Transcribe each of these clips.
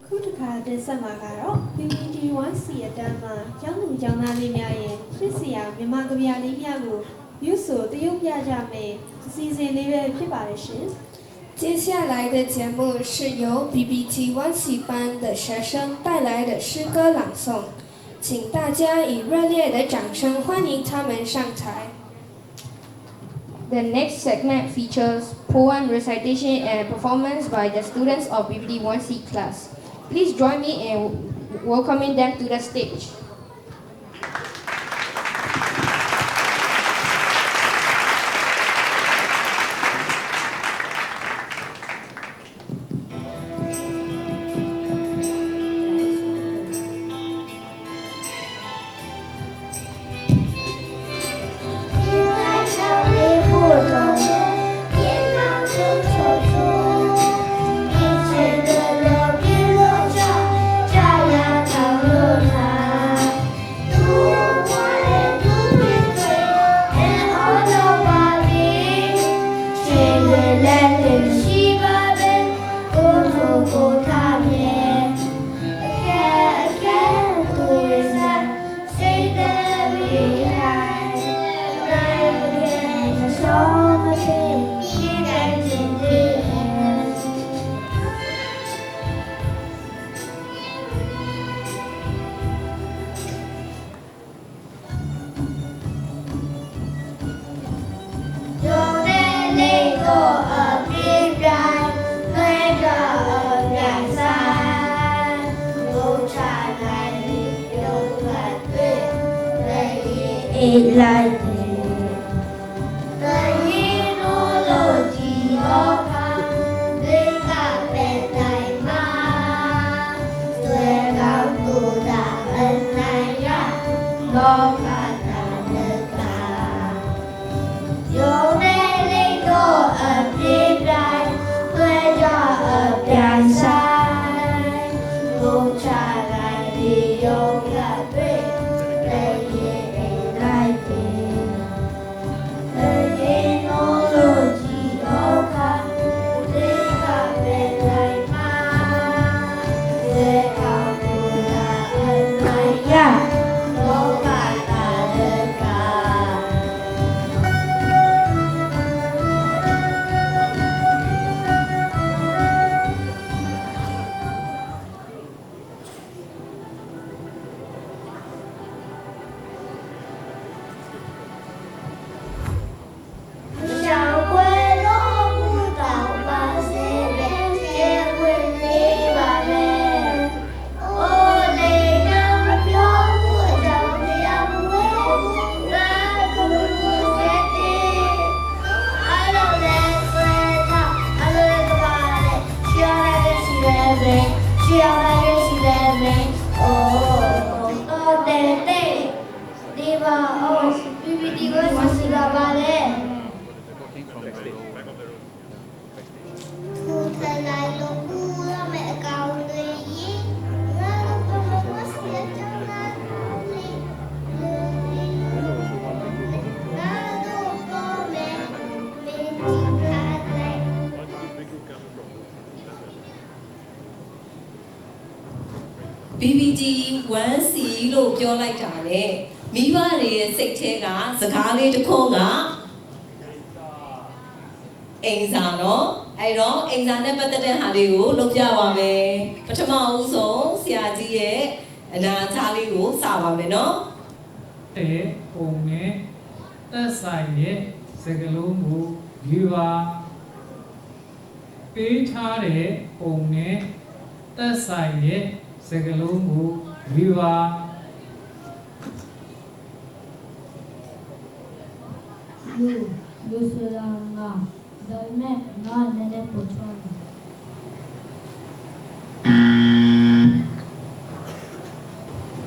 ခုတစ်ခါတင်ဆက်မှာကတော့ PPTY-C အတန်းမှာကျောင်းသူကျောင်းသားလေးများရဲ့ဖြစ်စရာမြန်မာကဗျာလေးများကိုရွတ်ဆိုတရုပ်ပြကြမယ်အစီအစဉ်လေးပဲဖြစ်ပါတယ်ရှင်接下来的节目是由 PPTY-C 班的学生带来的诗歌朗诵，请大家以热烈的掌声欢迎他们上台。The next segment features poem recitation and performance by the students of PPT1C class. Please join me in welcoming them to the stage. Like PPT1C လို့ပြောလိုက်တာလေမိဘတွေရဲ့စိတ်ထဲကစကားလေးတစ်ခုကအိမ်စာနော်အဲ့တော့အိမ်စာနဲ့ပတ်သက်တဲ့ဟာလေးကိုလုပ်ပြပါမယ်ပထမဦးဆုံးဆရာကြီးရဲ့အနာသားလေးကိုစပါမယ်နော်တဲ့ပုံနဲ့သက်ဆိုင်ရဲ့စကလုံးကိုယူပါပေးထားတဲ့ပုံနဲ့သက်ဆိုင်ရဲ့စကလုံးကိုယူပါလူဆိုတာငါဒါပေမဲ့ငါလည်းလည်းပို့ချောတယ်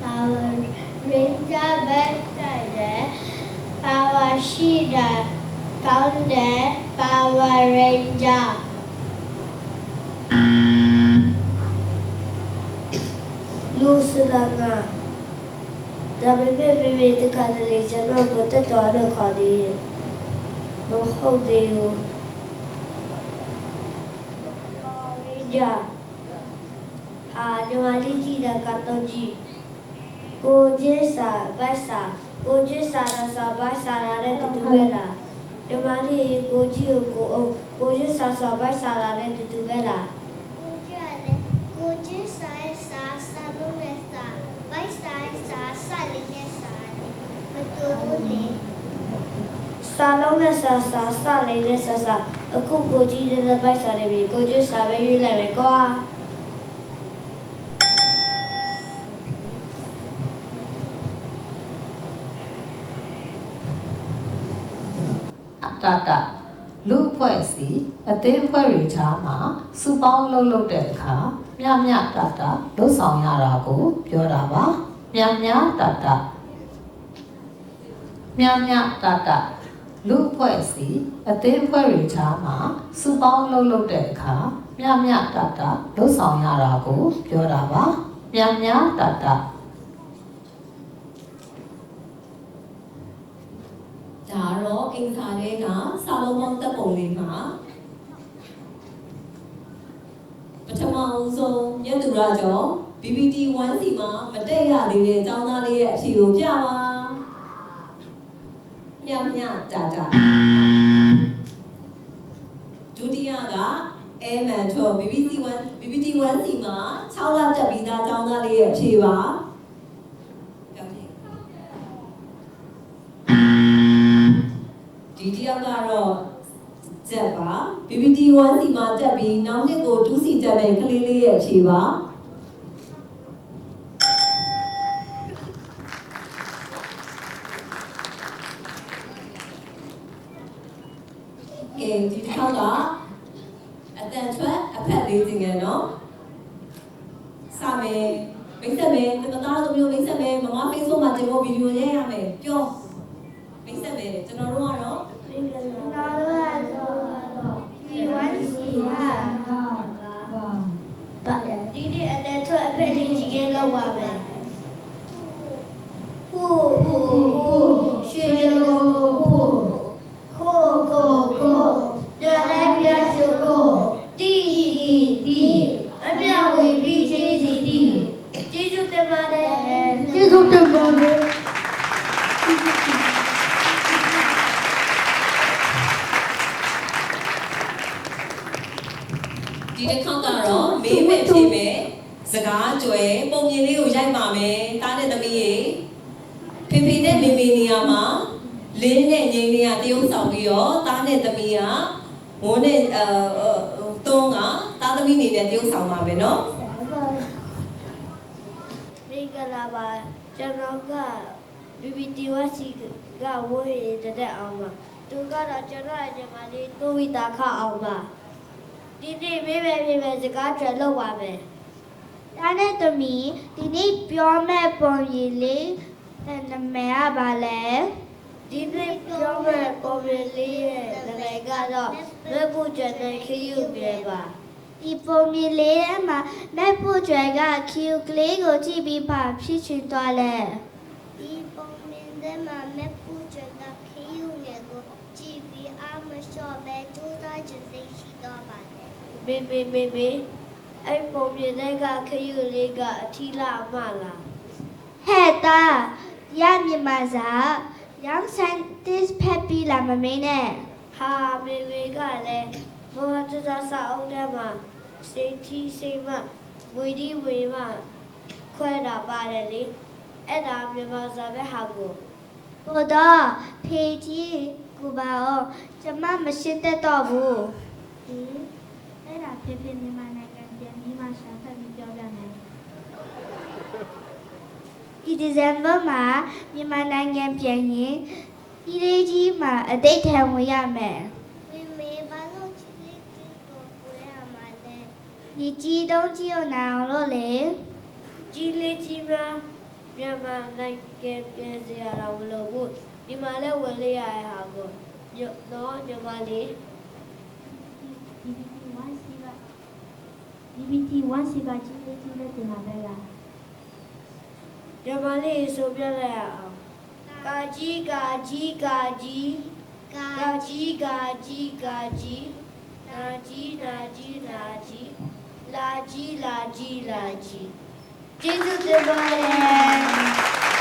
Power Ranger ပဲတိုက်တယ် Power ရှိတယ်ကောင်းတယ် Power Ranger လူဆိုတာငါဒါပေမဲ့ပြေတခါတလေကျွန်တော်ကိုတက်တော်တော့ခေါ်သေးတယ်မဟုတ်သေးဘူး Power Ranger ညီမလေးကြည့်တဲ့ကတော့ကြည့်ကိုချင်းစာဘတ်စာကိုချင်းစာဘတ်စာနဲ့တူတူပဲလားညီမလေးကိုကြည့်ကိုချင်းစာဘတ်စာနဲ့တူတူပဲလားကိုကျစာစာစာလုံးနဲ့စာဘိုက်စာစာစာလေးနဲ့စာမတူဘူးလေ စာလုံးနဲ့စာလေးနဲ့စာအခုကိုကြည့်တဲ့ဘတ်စာတွေကိုချင်းစာပဲရွေးလိုက်မယ်ကွာတလူအဖွဲ့စီအသေးအဖွဲ့တွေကြားမှာစုပေါင်းလှုပ်တဲ့အခါမြလှုပ်ဆောင်ရတာကိုပြောတာပါမြလူအဖွဲ့စီအသေးအဖွဲ့တွေကြားမှာစုပေါင်းလှုပ်တဲ့အခါမြလှုပ်ဆောင်ရတာကိုပြောတာပါမြဒါတော့အင်္ဂါတွေကစာလုံးပေါင်းတပ်ပုံလေးမှာပထမဦးဆုံးမြတ်သူရကျော် BBT 1C မှာမတက်ရသေးတဲ့ကျောင်းသားလေးရဲ့အဖြေကိုပြပါမြဒုတိယကအဲမန်ထော BBT 1C မှာ6လတက်ပြီးသားကျောင်းသားလေးရဲ့အဖြေပါဒီတယောက်ကတော့ချက်ပါ BBT 1C မှာတက်ပြီးနောက်နှစ်ကို 2C တက်တဲ့ကလေးလေးရဲ့အဖြေပါကဲဒီတစ်ခေါက်ကအတန်ထွက်အဖက်လေးတင်ငယ်နော်စာမယ်မိတ်ဆက်မယ်တသားတို့မျိုးမိတ်ဆက်မယ်မမ Facebook မှာတင်ဖို့ဗီဒီယိုရိုက်ရမယ်ပြောမိတ်ဆက်မယ်ကျွန်တော်တို့ကတော့ဒီနေ့အတဲ့ထွက်အဖက်လေးကြီးကလောက်ပါမယ်ဟိုရွှေလုံးခိုရလိုက်ပြစုကိုတီအမြဝေပြီးချင်းစီတီကျေးဇူးတင်ပါတယ်ဒီတစ်ခေါက်ကတော့မေးမယ်ဖြေမယ်စကားကြွယ်ပုံမြင်လေးကိုရိုက်ပါမယ်တားနဲ့သမီးရေဖေဖေနဲ့မေမေနေရာမှာလင်းနဲ့ငိမ့်လေးကတရုပ်ဆောင်ပြီးတော့တားနဲ့သမီးကဝန်းနဲ့တုံးကတားသမီးနေနဲ့တရုပ်ဆောင်ပါမယ်နော်မိကလာပါကျွန်တော်က BBT 1C ကဝေးတဲ့အောင်ပါသူကတော့ကျွန်တော်အညီမလေးတိုးဝီတာခအောင်ပါဒီနေ့မေးမယ်စကားကြွလောက်ပါမယ်ဒါနဲ့သမီးဒီနေ့ပြောမဲ့ပုံရည်လေးနာမည်ကဘာလဲဒီနေ့ပြောမဲ့ပုံရည်လေးရဲ့နာမည်ကတော့လွတ်ဖို့ကြတဲ့ခရုပြေပါဒီပုံရည်လေးထဲမှာမဲ့ဖို့ကြွယ်ကခီယူကလေးကိုကြည့်ပြီးပါဖြစ်ချင်သွားလဲဒီပုံရည်ထဲမှာမဲ့ဖို့ကြွယ်ကခီယူငယ်ကိုကြည့်ပြီးအားမလျှော့ပဲကြိုးစားချင်စိတ်ရှိတော့ပါတယ်ဘေအဲ့ပုံရည်တွေကခရုလေးကအထီးလာမလားဟဲ့တာရမြန်မာစာရောင်ဆိုင်တစ်ဖက်ပြီးလာမမင်းနဲ့ဟာမေကလည်းဘောတတစာအုပ်ထဲမှာစိတ်ထီးစိတ်မဝေဒီဝေမခွဲတာပါတယ်လေအဲ့ဒါမြန်မာစာပဲဟာကိုဟိုတော့ဖေကြီးကိုပါအောင်ကျမမရှင်းတတ်တော့ဘူးအဲ့ဒါဖေမြန်မာနိုင်ငံပြန်ပြီးမှရှာဖတ်ပြီးပြောပြမယ်ဒီဒီဇင်ဘာမှာမြန်မာနိုင်ငံပြန်ရင်ဒီလေးကြီးမှာအတိတ်ထံဝင်ရမယ်မေဘာလို့ချစ်လေးကိုကိုရမှာလဲဒီကြီးတုံးကြီးအောင်အောင်လို့လေကြီးလေးကြီးမှာမြန်မာနိုင်ငံပြန်စရာတော့မလိုဘူးဒီမှာလည်းဝင်လေရတဲ့ဟာကိုတော့မြန်မာလေး BBT 1C ကကြီးလေးကြီးနဲ့တင်လာပဲလားမြန်မာလေးဆိုပြလိုက်အောင်ကာကြီးနာကြီးနာကြီး လာကြီးကျေးဇူးတင်ပါတယ်